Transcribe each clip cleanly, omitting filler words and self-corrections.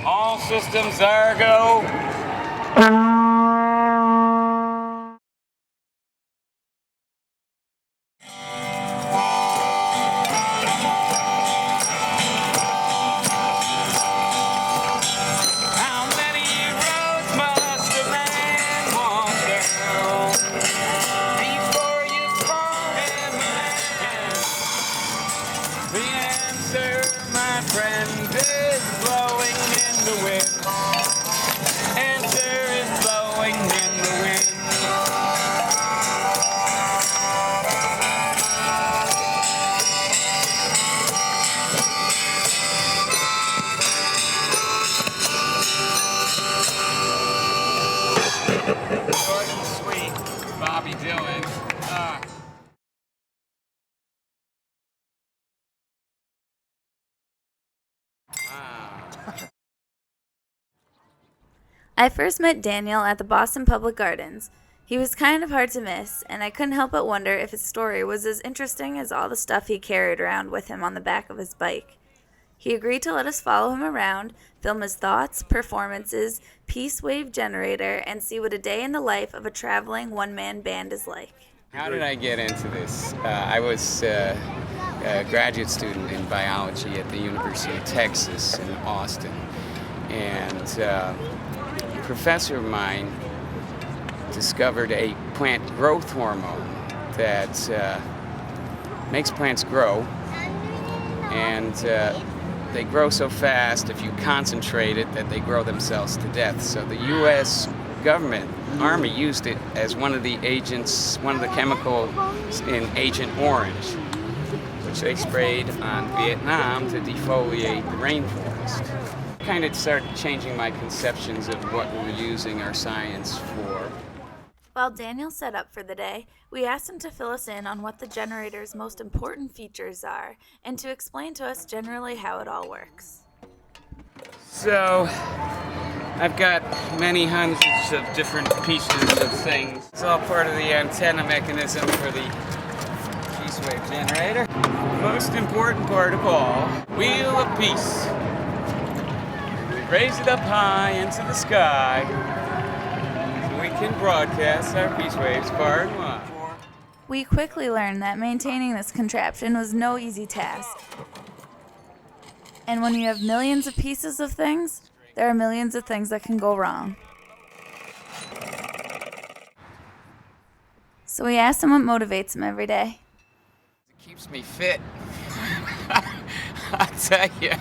All systems are go. How many roads must a man walk down before you call him man? The answer, my friend, is blowing in the wind. Answer is blowing in the wind. Short and sweet, Bobby Dylan. I first met Daniel at the Boston Public Gardens. He was kind of hard to miss, and I couldn't help but wonder if his story was as interesting as all the stuff he carried around with him on the back of his bike. He agreed to let us follow him around, film his thoughts, performances, Peace Wave generator, and see what a day in the life of a traveling one-man band is like. How did I get into this? I was a graduate student in biology at the University of Texas in Austin, and a professor of mine discovered a plant growth hormone that makes plants grow, and they grow so fast if you concentrate it that they grow themselves to death. So the U.S. government, Army, used it as one of the agents, one of the chemicals in Agent Orange, which they sprayed on Vietnam to defoliate the rainforest. Kind of started changing my conceptions of what we were using our science for. While Daniel set up for the day, we asked him to fill us in on what the generator's most important features are and to explain to us generally how it all works. So, I've got many hundreds of different pieces of things. It's all part of the antenna mechanism for the Peace Wave generator. Most important part of all, Wheel of Peace. We raise it up high into the sky so we can broadcast our Peace Waves far and wide. We quickly learned that maintaining this contraption was no easy task. And when you have millions of pieces of things, there are millions of things that can go wrong. So we asked him what motivates him every day. It keeps me fit. I tell you,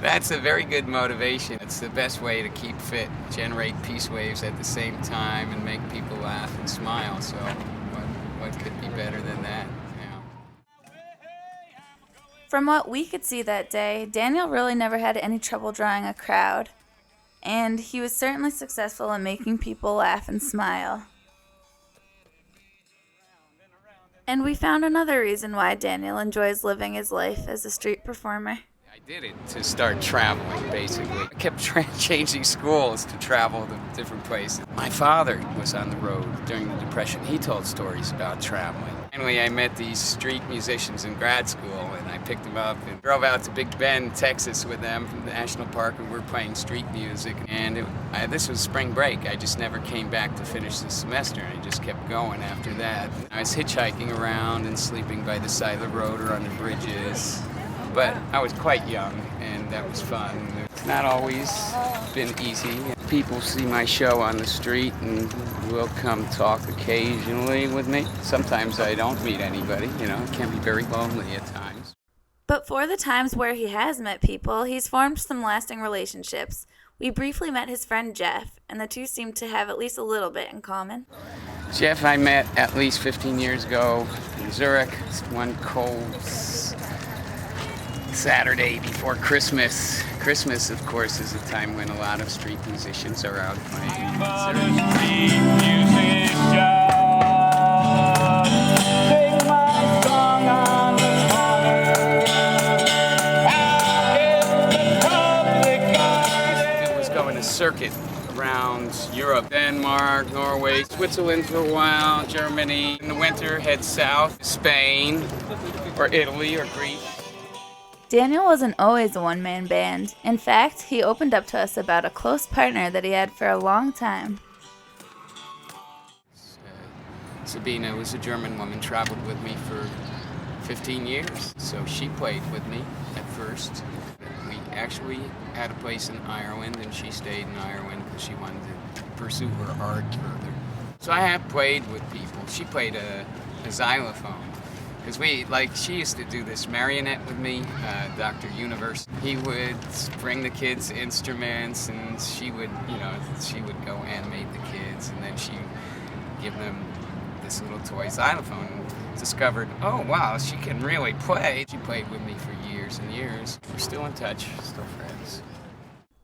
that's a very good motivation. It's the best way to keep fit, generate peace waves at the same time and make people laugh and smile. So what could be better than that? From what we could see that day, Daniel really never had any trouble drawing a crowd, and he was certainly successful in making people laugh and smile. And we found another reason why Daniel enjoys living his life as a street performer. I did it to start traveling, basically. I kept changing schools to travel to different places. My father was on the road during the Depression. He told stories about traveling. Finally, I met these street musicians in grad school, and I picked them up and drove out to Big Bend, Texas with them from the National Park, and we were playing street music. And this was spring break. I just never came back to finish the semester. I just kept going after that. I was hitchhiking around and sleeping by the side of the road or on the bridges. But I was quite young, and that was fun. It's not always been easy. People see my show on the street and will come talk occasionally with me. Sometimes I don't meet anybody, it can be very lonely at times. But for the times where he has met people, he's formed some lasting relationships. We briefly met his friend Jeff, and the two seemed to have at least a little bit in common. Jeff I met at least 15 years ago in Zurich. It's one cold Saturday before Christmas. Christmas, of course, is a time when a lot of street musicians are out playing. It was going to circuit around Europe, Denmark, Norway, Switzerland for a while, Germany. In the winter, head south, Spain, or Italy, or Greece. Daniel wasn't always a one-man band. In fact, he opened up to us about a close partner that he had for a long time. Sabina was a German woman, traveled with me for 15 years. So she played with me at first. We actually had a place in Ireland, and she stayed in Ireland because she wanted to pursue her art further. So I have played with people. She played a xylophone. Because she used to do this marionette with me, Dr. Universe. He would bring the kids instruments, and she would go animate the kids, and then she'd give them this little toy xylophone. Discovered, oh wow, she can really play. She played with me for years and years. We're still in touch, still friends.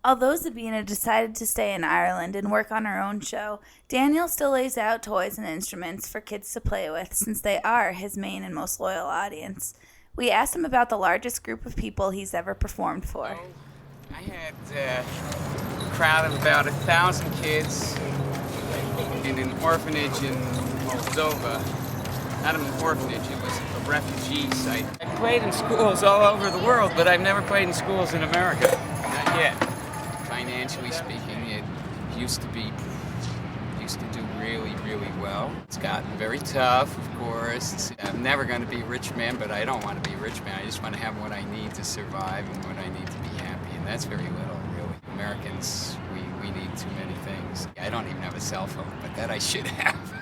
Although Sabina decided to stay in Ireland and work on her own show, Daniel still lays out toys and instruments for kids to play with since they are his main and most loyal audience. We asked him about the largest group of people he's ever performed for. I had a crowd of about 1,000 kids in an orphanage in Moldova. Not an orphanage, it was a refugee site. I played in schools all over the world, but I've never played in schools in America. Not yet. Financially speaking, it used to do really, really well. It's gotten very tough, of course. I'm never going to be a rich man, but I don't want to be a rich man. I just want to have what I need to survive and what I need to be happy, and that's very little, really. Americans, we need too many things. I don't even have a cell phone, but that I should have.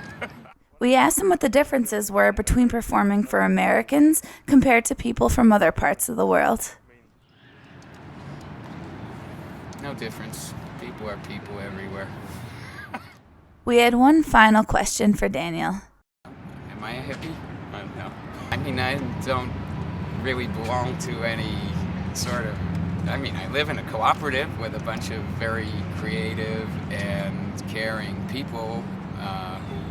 We asked him what the differences were between performing for Americans compared to people from other parts of the world. No difference. People are people everywhere. We had one final question for Daniel. Am I a hippie? No. I mean, I don't really belong to any sort of... I mean, I live in a cooperative with a bunch of very creative and caring people who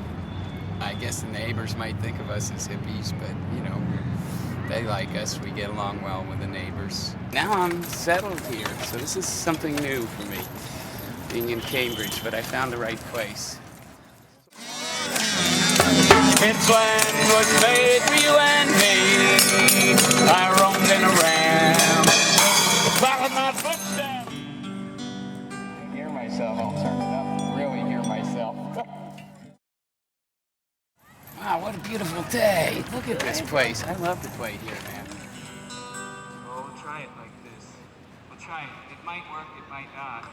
I guess the neighbors might think of us as hippies, but, they like us. We get along well with the neighbors. Now I'm settled here, so this is something new for me, being in Cambridge, but I found the right place. Queensland was made for you and me. I roamed in around, followed my footsteps. I hear myself. I'll turn it up. Really hear myself. Wow, what a beautiful day. Look at this place. I love to play here, man. We'll try it like this. We'll try it. It might work, it might not.